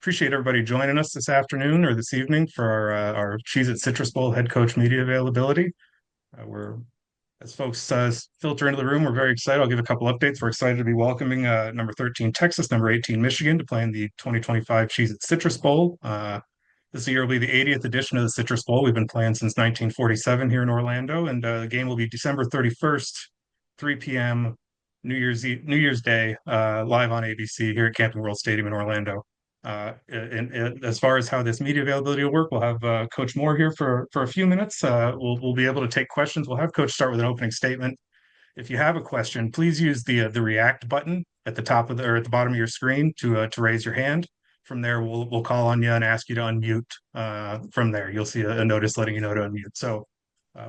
Appreciate everybody joining us this afternoon or this evening for our Cheez It Citrus Bowl head coach media availability. We're As folks filter into the room, we're very excited. I'll give a couple updates. We're excited to be welcoming number 13 Texas, number 18 Michigan to play in the 2025 Cheez It Citrus Bowl. This year will be the 80th edition of the Citrus Bowl. We've been playing since 1947 here in Orlando, and the game will be December 31st, 3 p.m. New Year's Day, live on ABC here at Camping World Stadium in Orlando. And as far as how this media availability will work, we'll have Coach Moore here for a few minutes. We'll be able to take questions. We'll have Coach start with an opening statement. If you have a question, please use the react button at the top of or at the bottom of your screen to raise your hand. From there, we'll call on you and ask you to unmute. From there, you'll see a notice letting you know to unmute. So,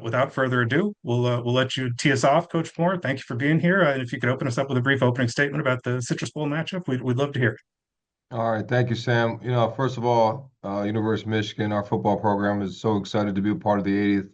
without further ado, we'll let you tee us off, Coach Moore. Thank you for being here. And if you could open us up with a brief opening statement about the Citrus Bowl matchup, we'd love to hear it. All right, thank you, Sam. First of all, University of Michigan, our football program is so excited to be a part of the 80th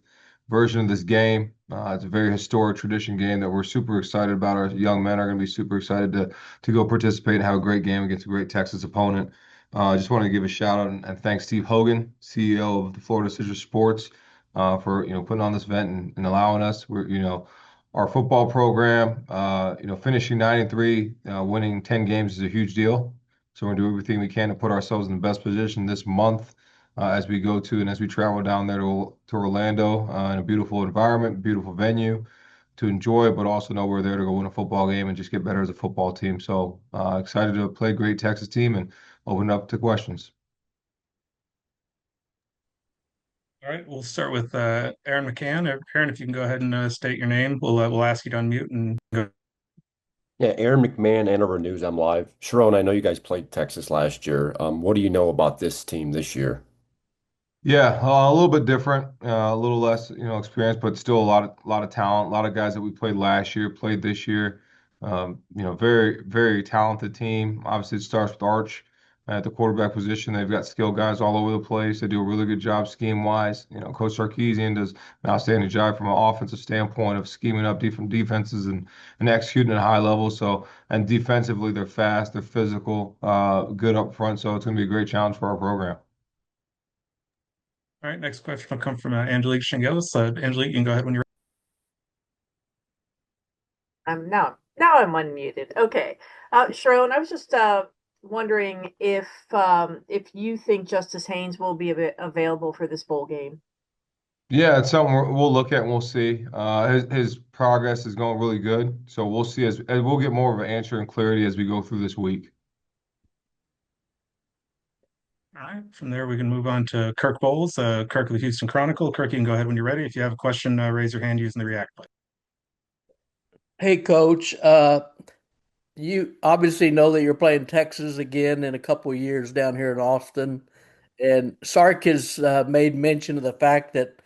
version of this game. It's a very historic tradition game that we're super excited about. Our young men are going to be super excited to go participate and have a great game against a great Texas opponent. I just wanted to give a shout out and thank Steve Hogan, CEO of the Florida Citrus Sports, for putting on this event and allowing us. Our football program, finishing 9-3, winning 10 games is a huge deal. So we're gonna do everything we can to put ourselves in the best position this month as we go to and as we travel down there to Orlando in a beautiful environment, beautiful venue to enjoy, but also know we're there to go win a football game and just get better as a football team. So excited to play a great Texas team and open up to questions. All right, we'll start with Aaron McCann. Aaron, if you can go ahead and state your name, we'll ask you to unmute and go. Yeah, Aaron McMahon, Ann Arbor News. I'm live. Sherrone, I know you guys played Texas last year. What do you know about this team this year? Yeah, a little bit different, a little less, experience, but still a lot of talent. A lot of guys that we played last year played this year. Very, very talented team. Obviously, it starts with Arch at the quarterback position. They've got skilled guys all over the place. They do a really good job scheme wise. Coach Sarkisian does an outstanding job from an offensive standpoint of scheming up different defenses and executing at a high level. So, and defensively, they're fast, they're physical, good up front. So it's going to be a great challenge for our program. All right, next question will come from Angelique Shingelis. Angelique, you can go ahead when you're Now I'm unmuted. Okay. Sherrone, I was just wondering if you think Justice Haynes will be available for this bowl game. Yeah, it's something we'll look at and we'll see. His progress is going really good, so we'll see as we'll get more of an answer and clarity as we go through this week. All right. From there, we can move on to Kirk Bowles, Kirk of the Houston Chronicle. Kirk, you can go ahead when you're ready. If you have a question, raise your hand using the React button. Hey, Coach. You obviously know that you're playing Texas again in a couple of years down here in Austin, and Sark has made mention of the fact that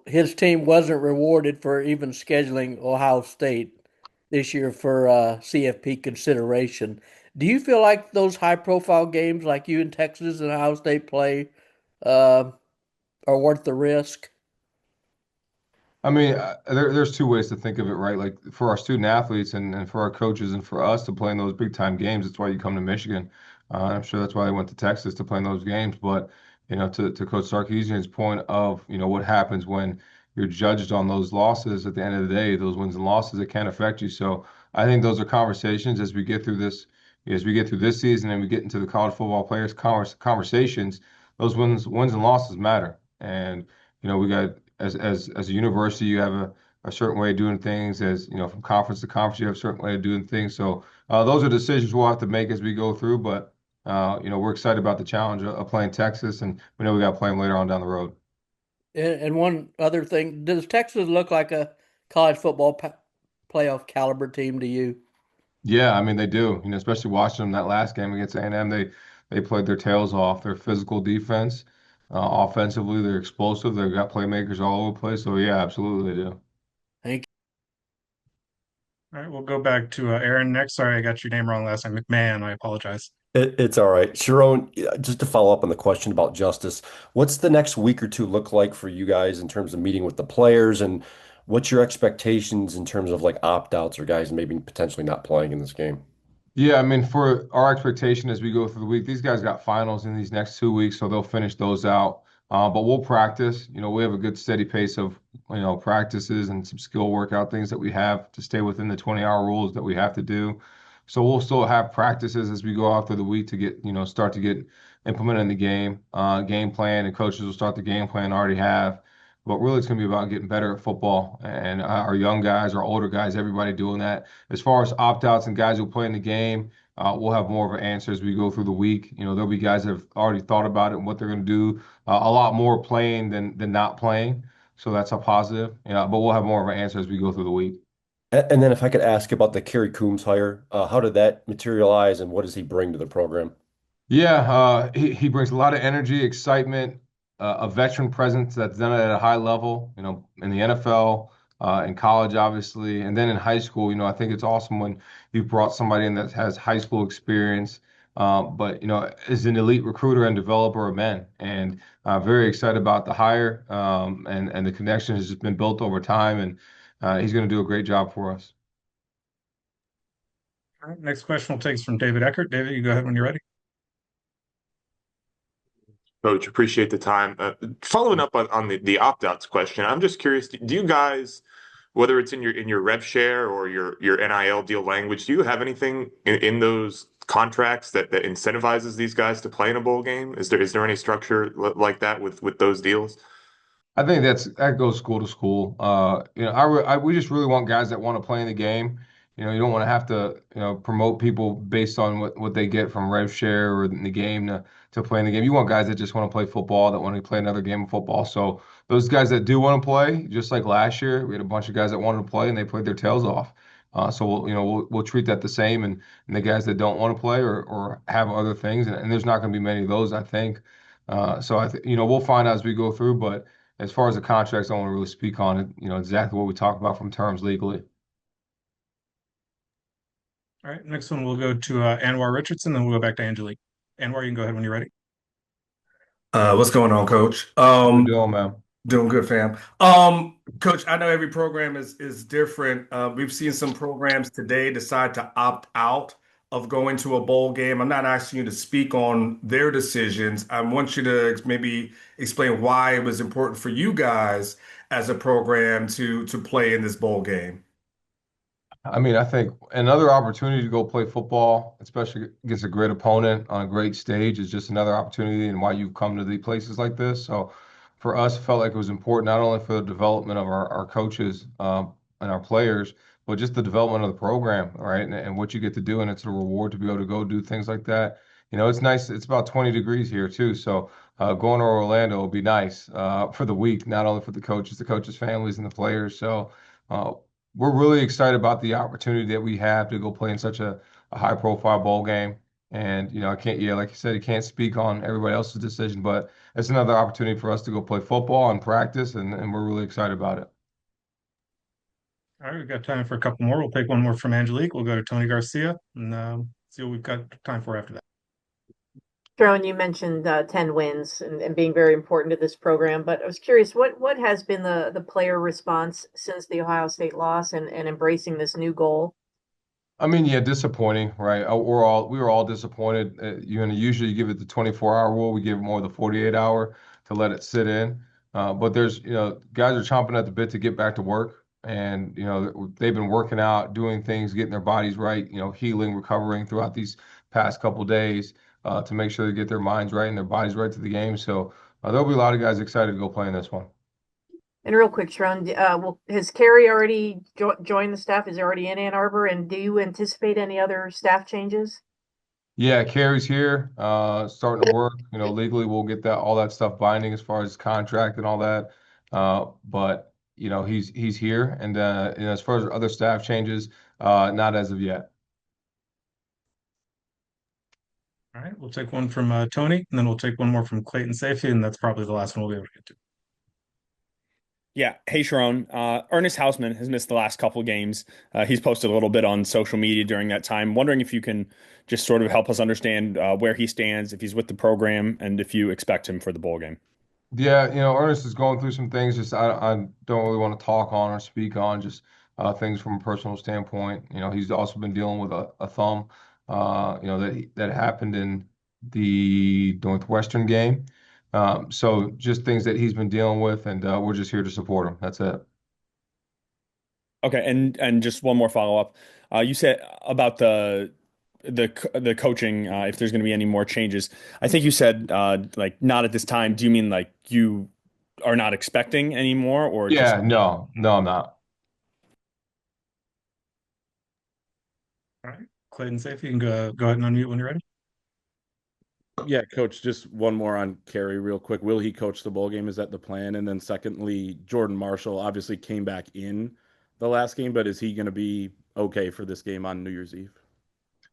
his team wasn't rewarded for even scheduling Ohio State this year for CFP consideration. Do you feel like those high-profile games, like you in Texas and Ohio State play, uh, are worth the risk? I mean, there's two ways to think of it, right? Like for our student athletes and for our coaches and for us to play in those big time games, that's why you come to Michigan. I'm sure that's why I went to Texas to play in those games. But, to Coach Sarkisian's point of, what happens when you're judged on those losses at the end of the day, those wins and losses, it can affect you. So I think those are conversations as we get through this season and we get into the college football players conversations, those wins and losses matter. And, we got as a university, you have a certain way of doing things. As from conference to conference, you have a certain way of doing things. So those are decisions we'll have to make as we go through. But we're excited about the challenge of playing Texas, and we know we got to play them later on down the road. And one other thing, does Texas look like a college football playoff caliber team to you? Yeah, I mean they do. Especially watching them that last game against A&M, they played their tails off. Their physical defense, offensively, they're explosive. They've got playmakers all over the place. So yeah, absolutely they do. Thank All right, we'll go back to Aaron next. Sorry, I got your name wrong last time. McMahon, I apologize. It's all right. Sharon, just to follow up on the question about justice, what's the next week or two look like for you guys in terms of meeting with the players, and what's your expectations in terms of like opt-outs or guys maybe potentially not playing in this game? Yeah, I mean, for our expectation as we go through the week, these guys got finals in these next 2 weeks, so they'll finish those out. But we'll practice. We have a good steady pace of, practices and some skill workout things that we have to stay within the 20-hour rules that we have to do. So we'll still have practices as we go out through the week to get, start to get implemented in the game plan, and coaches will start the game plan already have. But really, it's going to be about getting better at football, and our young guys, our older guys, everybody doing that. As far as opt-outs and guys who play in the game, we'll have more of an answer as we go through the week. There'll be guys that have already thought about it and what they're going to do. A lot more playing than not playing, so that's a positive. But we'll have more of an answer as we go through the week. And then if I could ask about the Kerry Coombs hire, how did that materialize and what does he bring to the program? Yeah, he brings a lot of energy, excitement, a veteran presence that's done it at a high level, in the NFL, in college, obviously, and then in high school. I think it's awesome when you brought somebody in that has high school experience, but, is an elite recruiter and developer of men. And very excited about the hire, and the connection has just been built over time, and he's going to do a great job for us. All right, next question we'll take is from David Eckert. David, you go ahead when you're ready. Coach, appreciate the time. Following up on the opt-outs question, I'm just curious, do you guys, whether it's in your rev share or your NIL deal language, do you have anything in those contracts that incentivizes these guys to play in a bowl game? Is there any structure like that with those deals? I think that goes school to school. We just really want guys that want to play in the game. You don't want to have to, promote people based on what they get from rev share or in the game to play in the game. You want guys that just want to play football, that want to play another game of football. So those guys that do want to play, just like last year, we had a bunch of guys that wanted to play and they played their tails off. So we'll treat that the same, and the guys that don't want to play or have other things, and there's not going to be many of those, I think. So we'll find out as we go through, but. As far as the contracts, I don't want to really speak on it, exactly what we talk about from terms legally. All right, next one we'll go to Anwar Richardson, then we'll go back to Angelique. Anwar, you can go ahead when you're ready. What's going on, Coach? How we doing, man? Doing good, fam. Coach, I know every program is different. We've seen some programs today decide to opt out of going to a bowl game. I'm not asking you to speak on their decisions. I want you to maybe explain why it was important for you guys as a program to play in this bowl game. I mean, I think another opportunity to go play football, especially against a great opponent on a great stage, is just another opportunity and why you've come to the places like this. So for us, it felt like it was important not only for the development of our coaches and our players, but just the development of the program, right? And what you get to do, and it's a reward to be able to go do things like that. It's nice. It's about 20 degrees here too, so going to Orlando will be nice for the week, not only for the coaches' families, and the players. So. Uh, we're really excited about the opportunity that we have to go play in such a high profile bowl game. And, I can't, yeah, like you said, you can't speak on everybody else's decision, but it's another opportunity for us to go play football and practice, and we're really excited about it. All right, we've got time for a couple more. We'll take one more from Angelique. We'll go to Tony Garcia and see what we've got time for after that. Sherrone, you mentioned 10 wins and being very important to this program, but I was curious, what has been the player response since the Ohio State loss and embracing this new goal? I mean, yeah, disappointing, right? We were all disappointed. Usually you give it the 24-hour rule. We give it more the 48-hour to let it sit in. But there's, guys are chomping at the bit to get back to work, and they've been working out, doing things, getting their bodies right, healing, recovering throughout these past couple days to make sure they get their minds right and their bodies right to the game. So there'll be a lot of guys excited to go play in this one. And real quick, Sherrone, has Carrie already joined the staff? Is he already in Ann Arbor? And do you anticipate any other staff changes? Yeah, Carrie's here, starting to work. Legally we'll get all that stuff binding as far as contract and all that. But he's here, and as far as other staff changes, not as of yet. All right, we'll take one from Tony, and then we'll take one more from Clayton Safety, and that's probably the last one we'll be able to get to. Yeah. Hey, Sherrone. Ernest Hausman has missed the last couple games. He's posted a little bit on social media during that time. Wondering if you can just sort of help us understand where he stands, if he's with the program, and if you expect him for the bowl game. Yeah, Ernest is going through some things. Just I don't really want to talk on or speak on just things from a personal standpoint. He's also been dealing with a thumb that happened in the Northwestern game. So just things that he's been dealing with, and we're just here to support him. That's it. Okay, and just one more follow-up. You said about the coaching, if there's going to be any more changes. I think you said like not at this time. Do you mean like you are not expecting any more, or just Yeah, no, no, I'm not. All right, Clayton, safe. You can go ahead and unmute when you're ready. Yeah, coach, just one more on Kerry real quick. Will he coach the bowl game? Is that the plan? And then secondly, Jordan Marshall obviously came back in the last game, but is he going to be okay for this game on New Year's Eve?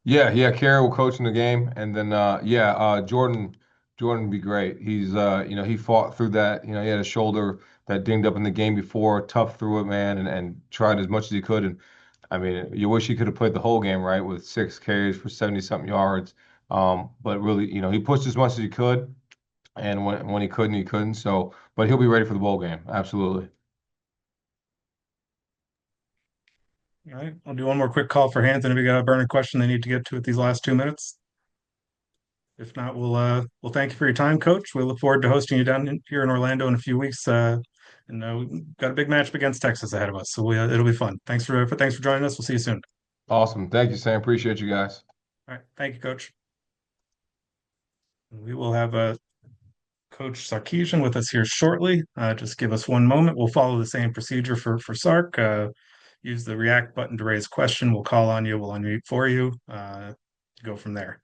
Yeah, yeah, Kerry will coach in the game, and then Jordan would be great. He's he fought through that. He had a shoulder that dinged up in the game before, tough through it, man, and tried as much as he could. And I mean, you wish he could have played the whole game, right, with 6 carries for 70 something yards. But really, he pushed as much as he could, and when he couldn't, he couldn't. So, but he'll be ready for the bowl game, absolutely. All right, I'll do one more quick call for hands, and if you got a burning question they need to get to at these last 2 minutes. If not, we'll thank you for your time, Coach. We look forward to hosting you down here in Orlando in a few weeks. And we've got a big match against Texas ahead of us, so it'll be fun. Thanks for joining us. We'll see you soon. Awesome. Thank you, Sam. Appreciate you guys. All right, thank you, Coach. We will have Coach Sarkisian with us here shortly. Just give us one moment. We'll follow the same procedure for Sark. Use the react button to raise a question. We'll call on you. We'll unmute for you. Go from there.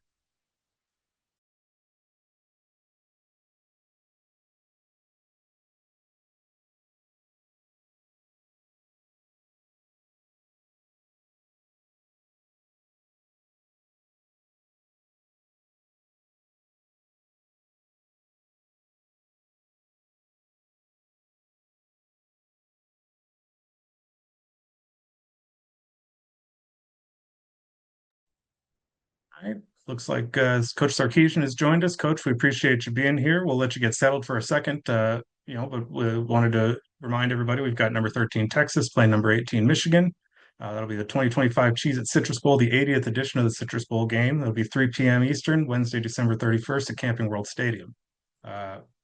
All right. Looks like Coach Sarkisian has joined us. Coach, we appreciate you being here. We'll let you get settled for a second. But we wanted to remind everybody we've got number 13 Texas playing number 18 Michigan. That'll be the 2025 Cheez at Citrus Bowl, the 80th edition of the Citrus Bowl game. That'll be 3 p.m. Eastern, Wednesday, December 31st at Camping World Stadium.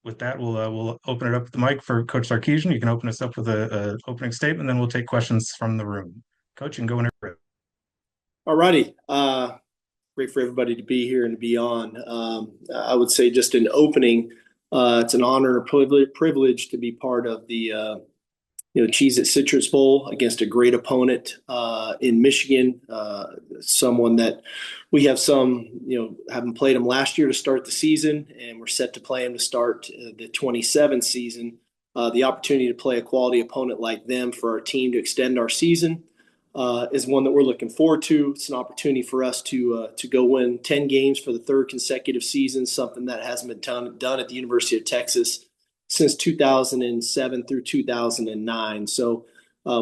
With that, we'll open it up with the mic for Coach Sarkisian. You can open us up with a opening statement, and then we'll take questions from the room. Coach, you can go whenever. All righty. Great for everybody to be here and to be on. I would say just in opening, it's an honor and privilege to be part of the Cheez at Citrus Bowl against a great opponent in Michigan, someone that we have haven't played them last year to start the season, and we're set to play them to start the 27th season. The opportunity to play a quality opponent like them for our team to extend our season is one that we're looking forward to. It's an opportunity for us to go win 10 games for the third consecutive season, something that hasn't been done at the University of Texas since 2007 through 2009. So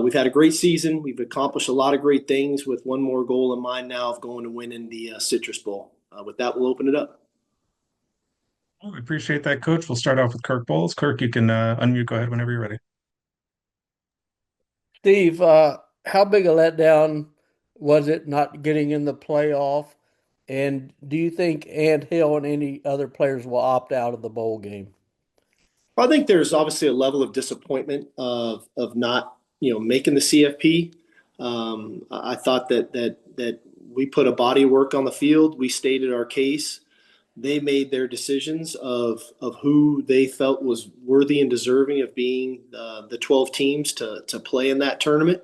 we've had a great season. We've accomplished a lot of great things with one more goal in mind now of going to win in the Citrus Bowl. With that, we'll open it up. Well, we appreciate that, Coach. We'll start off with Kirk Bowles. Kirk, you can unmute. Go ahead whenever you're ready. Steve, how big a letdown was it not getting in the playoff? And do you think Ant Hill and any other players will opt out of the bowl game? I think there's obviously a level of disappointment of not making the CFP. I thought that we put a body of work on the field. We stated our case. They made their decisions of who they felt was worthy and deserving of being the 12 teams to play in that tournament.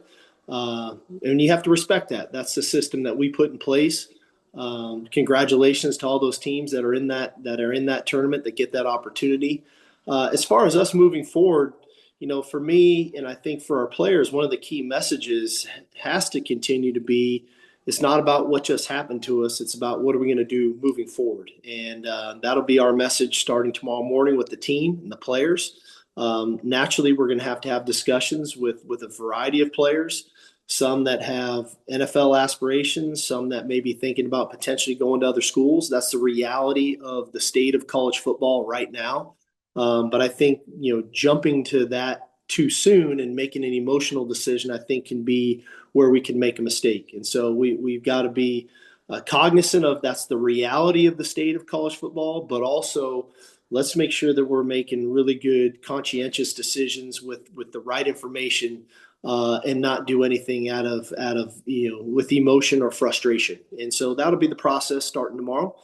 And you have to respect that. That's the system that we put in place. Congratulations to all those teams that are in that tournament that get that opportunity. As far as us moving forward, for me, and I think for our players, one of the key messages has to continue to be, it's not about what just happened to us. It's about what are we going to do moving forward. And that'll be our message starting tomorrow morning with the team and the players. Naturally, we're going to have discussions with a variety of players, some that have NFL aspirations, some that may be thinking about potentially going to other schools. That's the reality of the state of college football right now. But I think, jumping to that too soon and making an emotional decision, I think can be where we can make a mistake. And so we've got to be cognizant of that's the reality of the state of college football, but also let's make sure that we're making really good, conscientious decisions with the right information, and not do anything out of with emotion or frustration. And so that'll be the process starting tomorrow,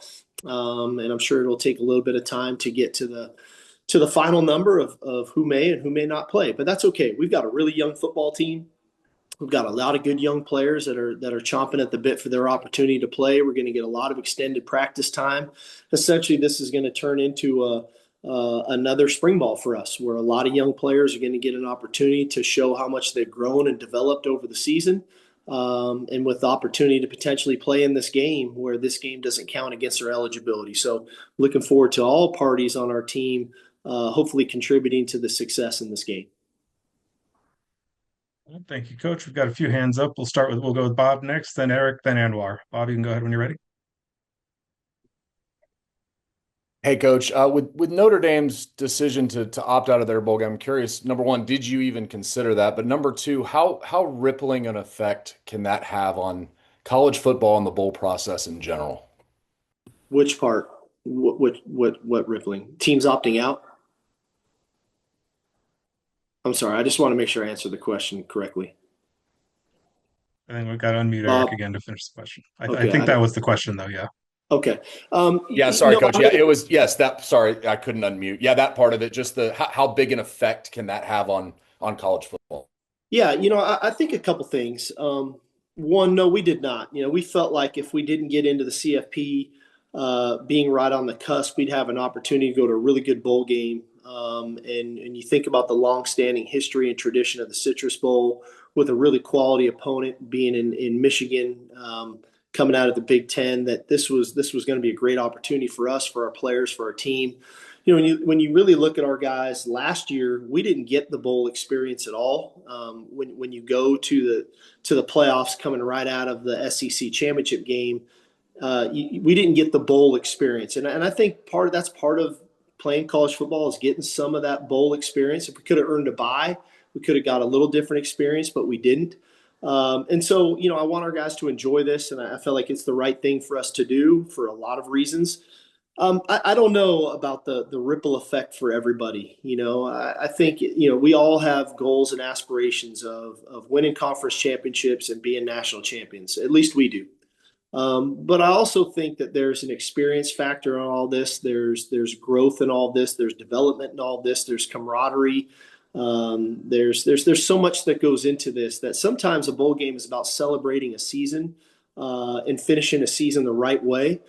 and I'm sure it'll take a little bit of time to get to the final number of who may and who may not play. But that's okay. We've got a really young football team. We've got a lot of good young players that are chomping at the bit for their opportunity to play. We're going to get a lot of extended practice time. Essentially, this is going to turn into another spring ball for us, where a lot of young players are going to get an opportunity to show how much they've grown and developed over the season, and with the opportunity to potentially play in this game, where this game doesn't count against their eligibility. So, looking forward to all parties on our team, hopefully contributing to the success in this game. Thank you, Coach. We've got a few hands up. We'll go with Bob next, then Eric, then Anwar. Bob, you can go ahead when you're ready. Hey, Coach. With Notre Dame's decision to opt out of their bowl game, I'm curious. Number one, did you even consider that? But number two, how rippling an effect can that have on college football and the bowl process in general? Which part? What rippling? Teams opting out? I'm sorry. I just want to make sure I answer the question correctly. I think we've got to unmute Eric again to finish the question. I think that was the question, though. Yeah. Okay. Yeah, sorry, Coach. Yeah, it was, yes, sorry, I couldn't unmute. Yeah, that part of it, just how big an effect can that have on college football? Yeah, I think a couple things. One, no, we did not. We felt like if we didn't get into the CFP, being right on the cusp, we'd have an opportunity to go to a really good bowl game. And you think about the longstanding history and tradition of the Citrus Bowl with a really quality opponent being in Michigan, coming out of the Big Ten, that this was going to be a great opportunity for us, for our players, for our team. When you really look at our guys last year, we didn't get the bowl experience at all. When you go to the playoffs coming right out of the SEC championship game, we didn't get the bowl experience, and I think that's part of playing college football, is getting some of that bowl experience. If we could have earned a bye, we could have got a little different experience, but we didn't. And so, I want our guys to enjoy this, and I feel like it's the right thing for us to do for a lot of reasons. I don't know about the ripple effect for everybody. I think, we all have goals and aspirations of winning conference championships and being national champions. At least we do. But I also think that there's an experience factor on all this. There's growth in all this. There's development in all this. There's camaraderie. There's so much that goes into this, that sometimes a bowl game is about celebrating a season, and finishing a season the right way.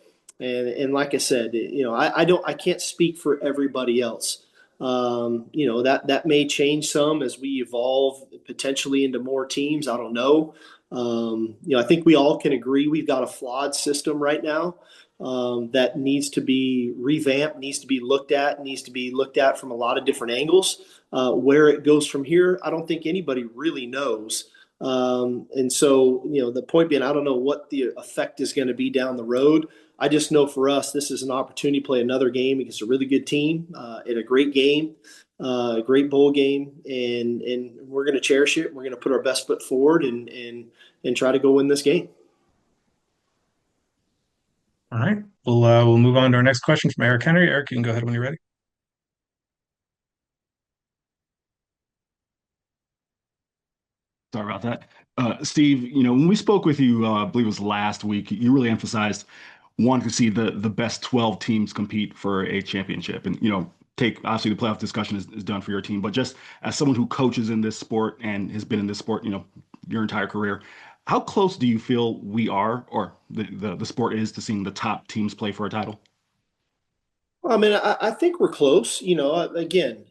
And like I said, I can't speak for everybody else. That may change some as we evolve potentially into more teams. I don't know. I think we all can agree we've got a flawed system right now, that needs to be revamped, needs to be looked at from a lot of different angles. Where it goes from here, I don't think anybody really knows. And so, the point being, I don't know what the effect is going to be down the road. I just know for us, this is an opportunity to play another game against a really good team, in a great game, a great bowl game, and we're going to cherish it. We're going to put our best foot forward and try to go win this game. All right. We'll move on to our next question from Eric Henry. Eric, you can go ahead when you're ready. Sorry about that. Steve, when we spoke with you, I believe it was last week, you really emphasized wanting to see the best 12 teams compete for a championship. And, take obviously the playoff discussion is done for your team, but just as someone who coaches in this sport and has been in this sport, your entire career, how close do you feel we are, or the sport is, to seeing the top teams play for a title? I mean, I think we're close. Again,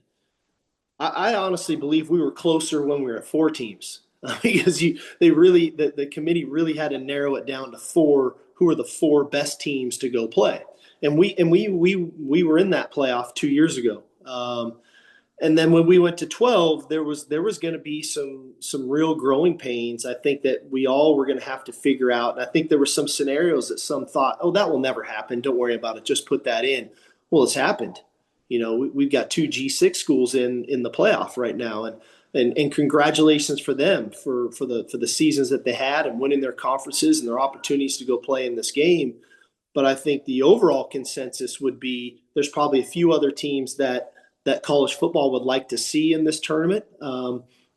I honestly believe we were closer when we were at 4 teams, because the committee really had to narrow it down to 4, who are the 4 best teams to go play, and we were in that playoff 2 years ago. And then when we went to 12, there was going to be some real growing pains. I think that we all were going to have to figure out. And I think there were some scenarios that some thought, oh, that will never happen. Don't worry about it. Just put that in. Well, it's happened. We've got 2 G6 schools in the playoff right now, and and congratulations for them for the seasons that they had and winning their conferences and their opportunities to go play in this game. But I think the overall consensus would be there's probably a few other teams that college football would like to see in this tournament.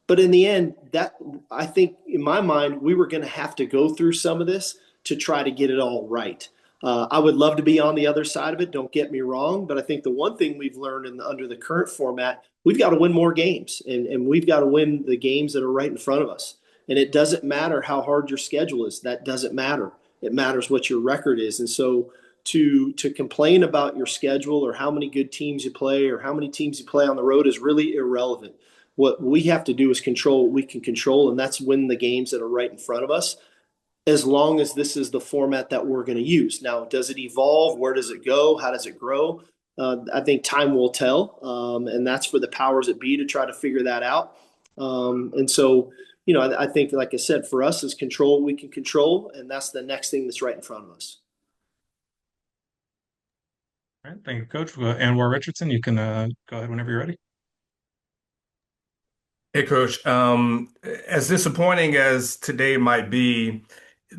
But in the end, that I think in my mind, we were going to have to go through some of this to try to get it all right. I would love to be on the other side of it. Don't get me wrong, but I think the one thing we've learned under the current format, we've got to win more games, and we've got to win the games that are right in front of us. And it doesn't matter how hard your schedule is. That doesn't matter. It matters what your record is. And so to complain about your schedule or how many good teams you play or how many teams you play on the road is really irrelevant. What we have to do is control what we can control, and that's win the games that are right in front of us, as long as this is the format that we're going to use. Now, does it evolve? Where does it go? How does it grow? I think time will tell, and that's for the powers that be to try to figure that out. And so, I think, like I said, for us is control what we can control, and that's the next thing that's right in front of us. All right, thank you, Coach. Anwar Richardson, you can go ahead whenever you're ready. Hey, Coach. As disappointing as today might be,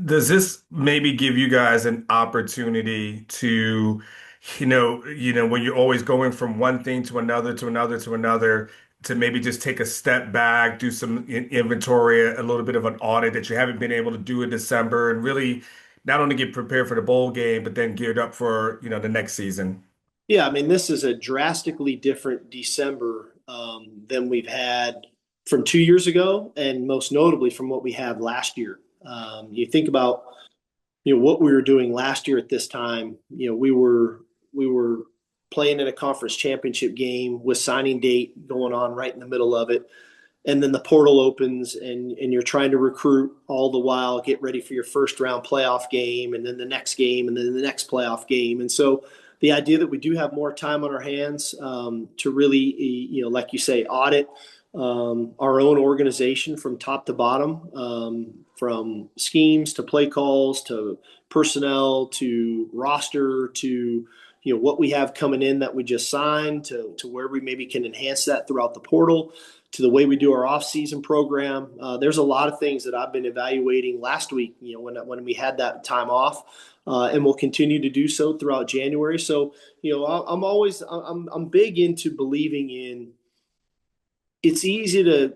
does this maybe give you guys an opportunity to, when you're always going from one thing to another, to another, to another, to maybe just take a step back, do some inventory, a little bit of an audit that you haven't been able to do in December, and really not only get prepared for the bowl game, but then geared up for, the next season? Yeah, I mean, this is a drastically different December than we've had from 2 years ago, and most notably from what we had last year. You think about what we were doing last year at this time. We were playing in a conference championship game with signing date going on right in the middle of it, and then the portal opens, and you're trying to recruit all the while, get ready for your first round playoff game, and then the next game, and then the next playoff game. And so the idea that we do have more time on our hands to really, like you say, audit our own organization from top to bottom, from schemes to play calls to personnel to roster to what we have coming in that we just signed to where we maybe can enhance that throughout the portal to the way we do our off-season program. There's a lot of things that I've been evaluating last week, when we had that time off, and we'll continue to do so throughout January. So, I'm big into believing in. It's easy to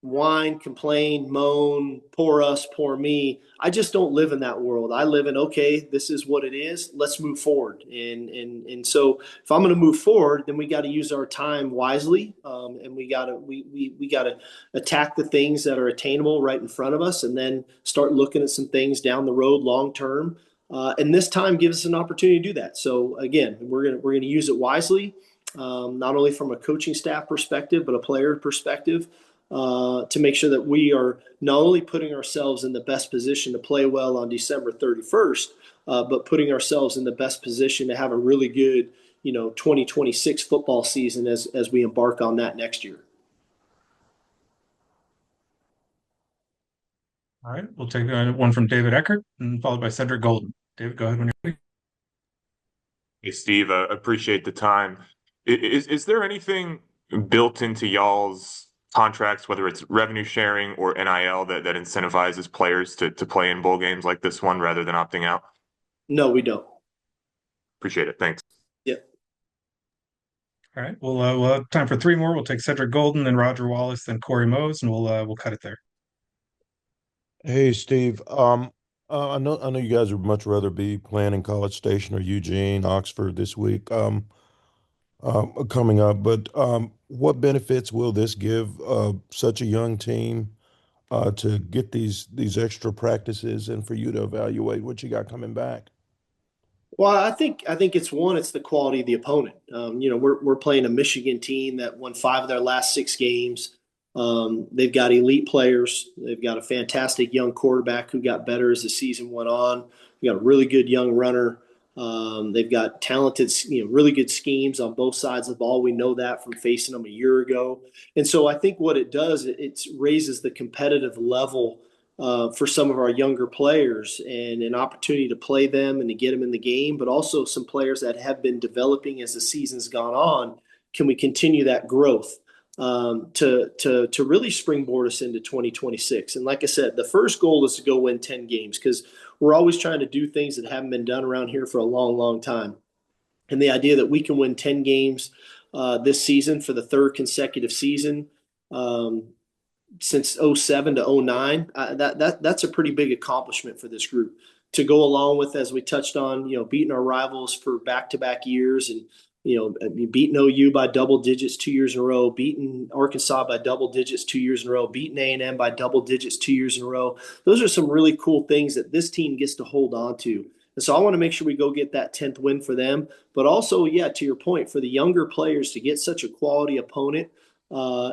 whine, complain, moan, poor us, poor me. I just don't live in that world. I live in, okay, this is what it is. Let's move forward. And so if I'm going to move forward, then we got to use our time wisely. And we got to attack the things that are attainable right in front of us, and then start looking at some things down the road long term. And this time gives us an opportunity to do that. So again, we're going to use it wisely, not only from a coaching staff perspective, but a player perspective. To make sure that we are not only putting ourselves in the best position to play well on December 31st, but putting ourselves in the best position to have a really good, 2026 football season as we embark on that next year. All right, we'll take one from David Eckert and followed by Cedric Golden. David, go ahead when you're ready. Hey, Steve, appreciate the time. Is there anything built into y'all's contracts, whether it's revenue sharing or NIL, that incentivizes players to play in bowl games like this one rather than opting out? No, we don't. Appreciate it. Thanks. Yep. All right, we'll have time for three more. We'll take Cedric Golden, then Roger Wallace, then Corey Mose, and we'll cut it there. Hey Steve, I know you guys would much rather be playing in College Station or Eugene, Oxford this week, coming up. But what benefits will this give such a young team to get these extra practices and for you to evaluate what you got coming back? Well, I think it's the quality of the opponent. We're playing a Michigan team that won 5 of their last 6 games. They've got elite players. They've got a fantastic young quarterback who got better as the season went on. We got a really good young runner. They've got talented, really good schemes on both sides of the ball. We know that from facing them a year ago. And so I think what it does, it raises the competitive level for some of our younger players and an opportunity to play them and to get them in the game, but also some players that have been developing as the season's gone on. Can we continue that growth? to really springboard us into 2026. And like I said, the first goal is to go win 10 games because we're always trying to do things that haven't been done around here for a long, long time. And the idea that we can win 10 games this season for the third consecutive season since 07 to 09, that's a pretty big accomplishment for this group to go along with, as we touched on, beating our rivals for back-to-back years and, beating OU by double digits 2 years in a row, beating Arkansas by double digits 2 years in a row, beating A&M by double digits 2 years in a row. Those are some really cool things that this team gets to hold on to. And so I want to make sure we go get that 10th win for them. But also, yeah, to your point, for the younger players to get such a quality opponent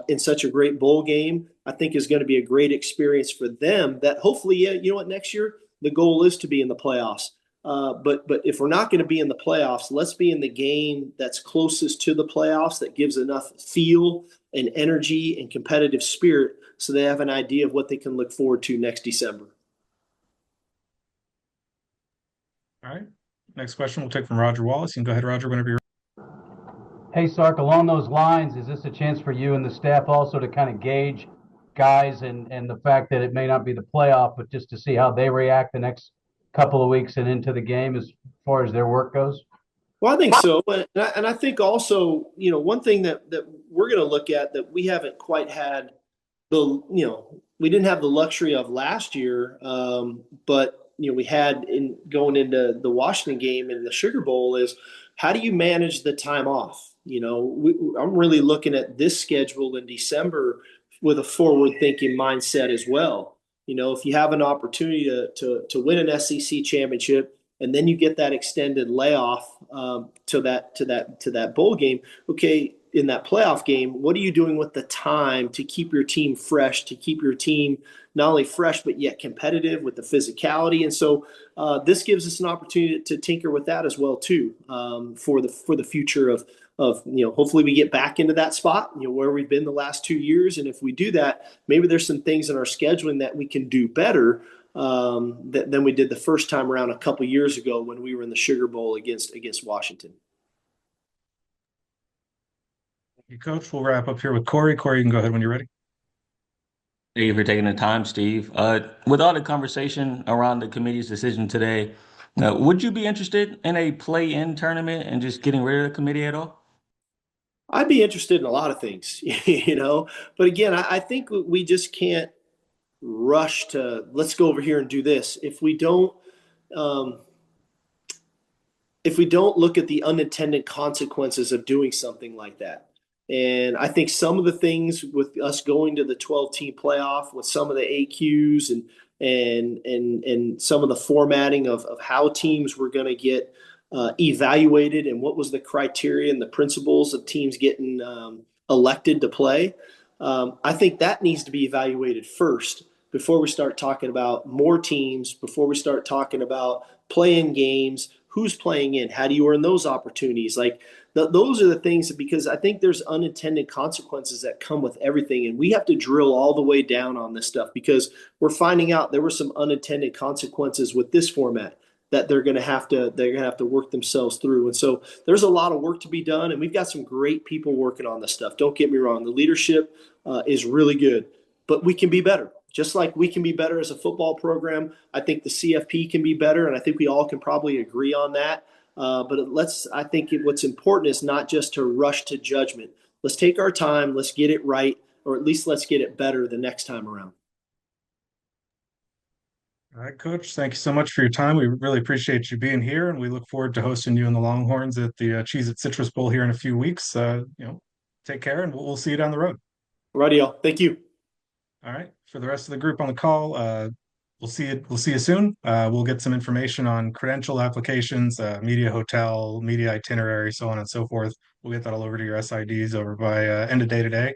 in such a great bowl game, I think is going to be a great experience for them that hopefully, yeah, you know what, next year the goal is to be in the playoffs. But if we're not going to be in the playoffs, let's be in the game that's closest to the playoffs that gives enough feel and energy and competitive spirit so they have an idea of what they can look forward to next December. All right. Next question we'll take from Roger Wallace. You can go ahead, Roger, whenever you're ready. Hey, Sark, along those lines, is this a chance for you and the staff also to kind of gauge guys and the fact that it may not be the playoff, but just to see how they react the next couple of weeks and into the game as far as their work goes? Well, I think so. And I think also, one thing that we're going to look at that we haven't quite had we didn't have the luxury of last year, but we had in going into the Washington game and the Sugar Bowl is how do you manage the time off? I'm really looking at this schedule in December with a forward-thinking mindset as well. If you have an opportunity to win an SEC championship and then you get that extended layoff to that bowl game, okay, in that playoff game, what are you doing with the time to keep your team fresh, to keep your team not only fresh but yet competitive with the physicality? And so this gives us an opportunity to tinker with that as well too, for the future of hopefully we get back into that spot where we've been the last 2 years. And if we do that, maybe there's some things in our scheduling that we can do better than we did the first time around a couple years ago when we were in the Sugar Bowl against Washington. Thank you, Coach. We'll wrap up here with Corey. Corey, you can go ahead when you're ready. Thank you for taking the time, Steve. With all the conversation around the committee's decision today, would you be interested in a play-in tournament and just getting rid of the committee at all? I'd be interested in a lot of things, but again, I think we just can't rush to let's go over here and do this. If we don't look at the unintended consequences of doing something like that. And I think some of the things with us going to the 12-team playoff with some of the AQs and some of the formatting of how teams were going to get evaluated and what was the criteria and the principles of teams getting elected to play. I think that needs to be evaluated first before we start talking about more teams, before we start talking about playing games, who's playing in, how do you earn those opportunities? Like those are the things because I think there's unintended consequences that come with everything. And we have to drill all the way down on this stuff because we're finding out there were some unintended consequences with this format that they're going to have to work themselves through. And so there's a lot of work to be done. And we've got some great people working on this stuff. Don't get me wrong. The leadership is really good, but we can be better. Just like we can be better as a football program, I think the CFP can be better, and I think we all can probably agree on that. But I think what's important is not just to rush to judgment. Let's take our time, let's get it right, or at least let's get it better the next time around. All right, Coach, thank you so much for your time. We really appreciate you being here, and we look forward to hosting you and the Longhorns at the Cheez at Citrus Bowl here in a few weeks. Take care, and we'll see you down the road. Righty, y'all. Thank you. All right. For the rest of the group on the call, we'll see you soon. We'll get some information on credential applications, media hotel, media itinerary, so on and so forth. We'll get that all over to your SIDs over by end of day today,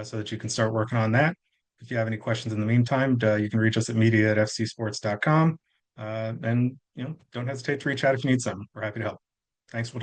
so that you can start working on that. If you have any questions in the meantime, you can reach us at media@fcsports.com. And don't hesitate to reach out if you need something. We're happy to help. Thanks.